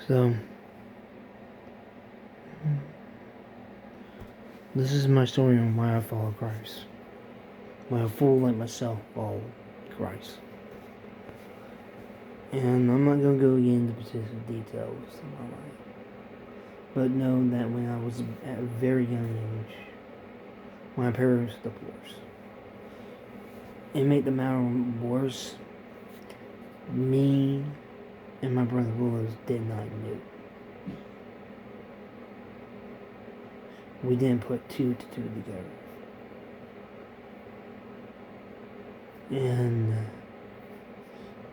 So, this is my story on why I follow Christ. Why a fool like myself follow Christ. And I'm not going to go into specific details of my life. But know that when I was at a very young age, my parents divorced. It made the matter worse. Me and my brother Willis did not know. We didn't put two to two together. And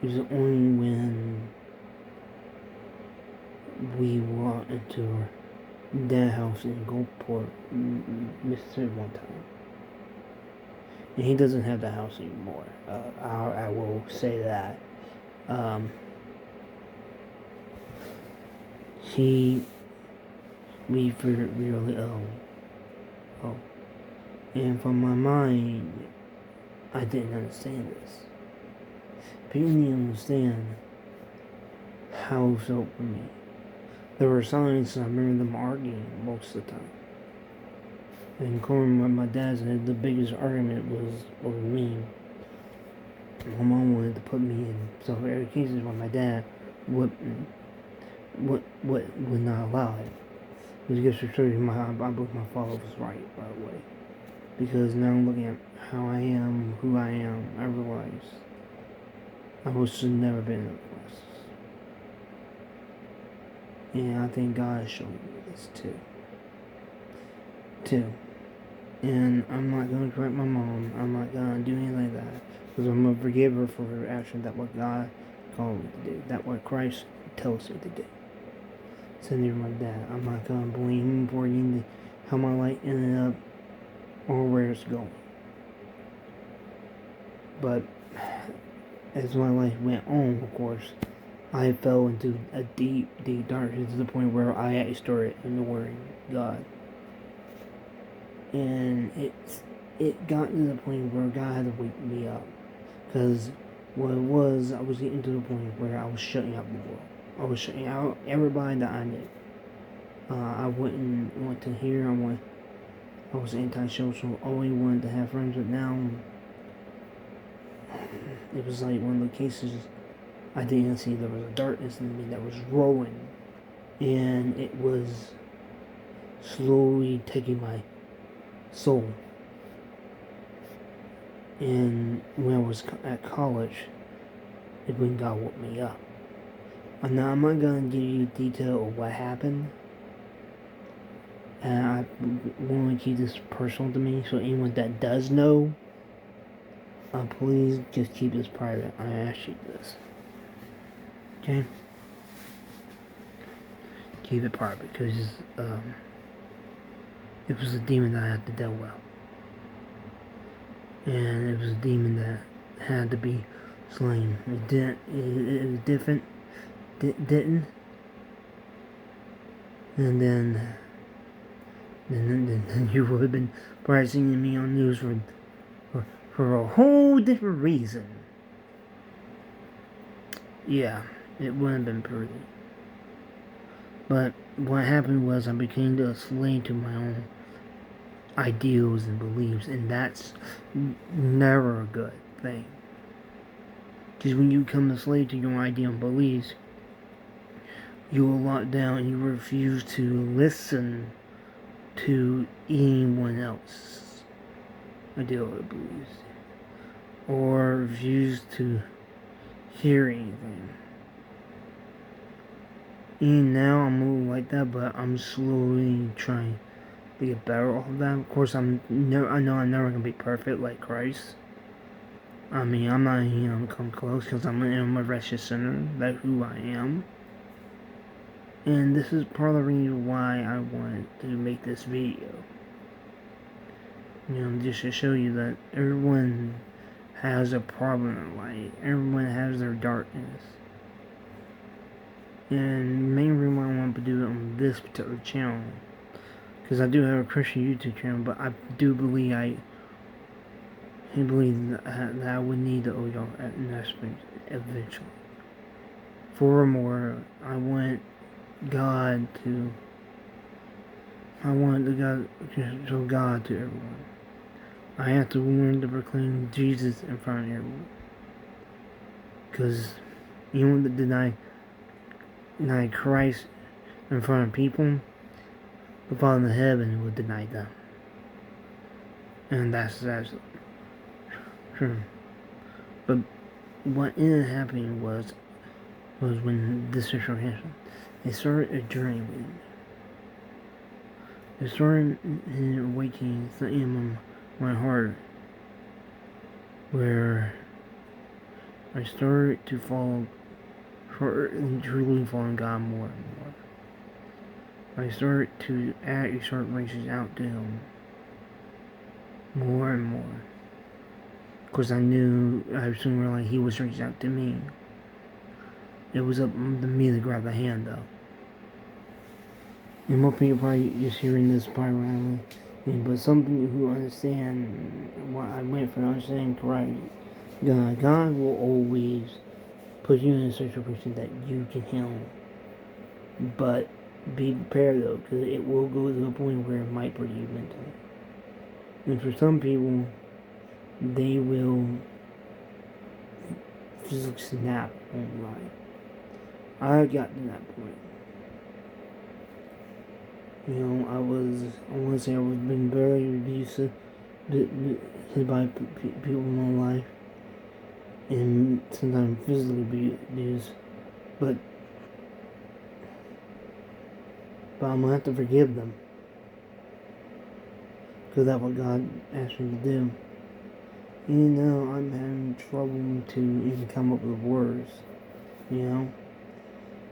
it was only when we walked into our dad's house in Gulfport, Mississippi one time. And he doesn't have the house anymore. I will say that. We really oh. And from my mind, I didn't understand this. But you need to understand how it felt for me. There were signs, I remember them arguing most of the time. And according to my dad said, the biggest argument was over me. My mom wanted to put me in several cases where my dad would not allow it. It just to show you I believe my father was right, by the way. Because now looking at how I am, who I am, I realize I should never been in a place. And I think God is showing me this too. And I'm not going to correct my mom. I'm not going to do anything like that. Because I'm going to forgive her for her action. That's what God called me to do. That's what Christ tells me to do. Send you my dad. I'm not going to blame him for how my life ended up or where it's going. But as my life went on, of course, I fell into a deep, deep darkness to the point where I actually started ignoring God. And it got to the point where God had to wake me up. Because what it was, I was getting to the point where I was shutting out the world. I was shutting out everybody that I knew. I wouldn't want to hear. I was antisocial. Always wanted to have friends, but now it was like one of the cases I didn't see. There was a darkness in me that was rolling, and it was slowly taking my soul. And when I was at college, it when God woke me up. And now I'm not going to give you detail of what happened. And I want to keep this personal to me, so anyone that does know, please just keep this private. I ask you this. Okay? Keep it private, because it was a demon that I had to deal with. And it was a demon that had to be slain. It was different. Didn't. And then you would have been pricing me on news for a whole different reason. Yeah, it wouldn't have been pretty. But what happened was I became a slave to my own ideals and beliefs, and that's never a good thing. Because when you become a slave to your idea and beliefs, you will lock down and you refuse to listen to anyone else ideal or beliefs, or refuse to hear anything. And now I'm a little like that, but I'm slowly trying to get better off of that. Of course, I know I'm never gonna be perfect like Christ. I mean, I'm not even gonna come close because I'm a wretched sinner. That's who I am. And this is part of the reason why I wanted to make this video. Just to show you that everyone has a problem in life. Everyone has their darkness. And the main reason why I want to do it on this particular channel, because I do have a Christian YouTube channel, but I do believe that I would need the audio investment eventually. Furthermore, I want God to. I want the God to show God to everyone. I have to learn to proclaim Jesus in front of everyone. Because anyone that deny Christ in front of people, the Father in heaven will deny them. And that's true. But what ended up happening was when this situation happened, it started a journey with me. It started awakening something in my heart where I started to truly following God more and more. I started to actually start reaching out to Him more and more. Because I soon realized He was reaching out to me. It was up to me to grab the hand, though. And most people probably just hearing this part randomly. But some people who understand what I went for, understand Christ, God will always put you in a situation that you can handle. But be prepared, though, because it will go to a point where it might break you mentally. And for some people, they will physically snap on life. I got to that point. You know, I want to say I was being very abusive by people in my life, and sometimes physically abused, but I'm gonna have to forgive them, because that's what God asked me to do. You know, I'm having trouble to even come up with words, you know,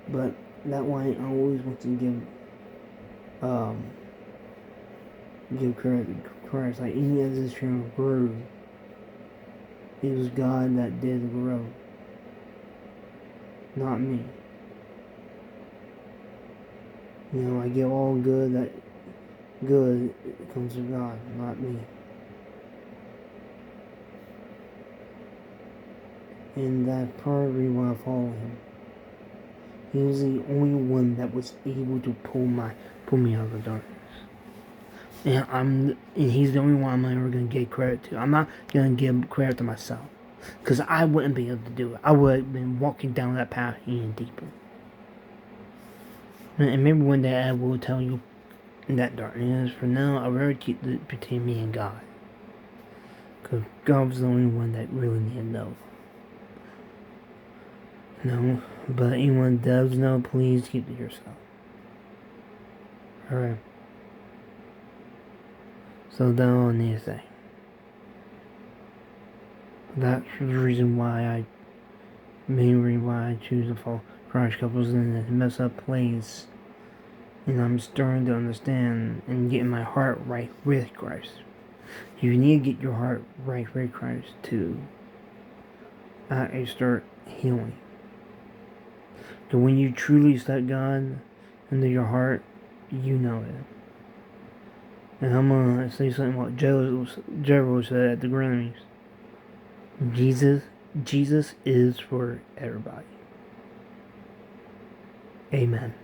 but that way I always want to give credit to Christ. Like any of this channel grew, it was God that did the growth, not me. You know, I give all good comes from God, not me. And that's probably why I follow Him. He was the only one that was able to pull me out of the darkness. And He's the only one I'm ever gonna give credit to. I'm not gonna give credit to myself, because I wouldn't be able to do it. I would have been walking down that path even deeper. And maybe one day I will tell you that darkness. For now, I'd rather keep it between me and God, because God was the only one that really needed to know. No, but anyone does know, please keep it to yourself. Alright. So that's all I need to say. That's the reason why I choose to follow Christ couples in a messed up place. And I'm starting to understand and getting my heart right with Christ. You need to get your heart right with Christ to actually start healing. So when you truly set God into your heart, you know it. And I'm gonna say something what Joe said at the Grammys. Jesus is for everybody. Amen.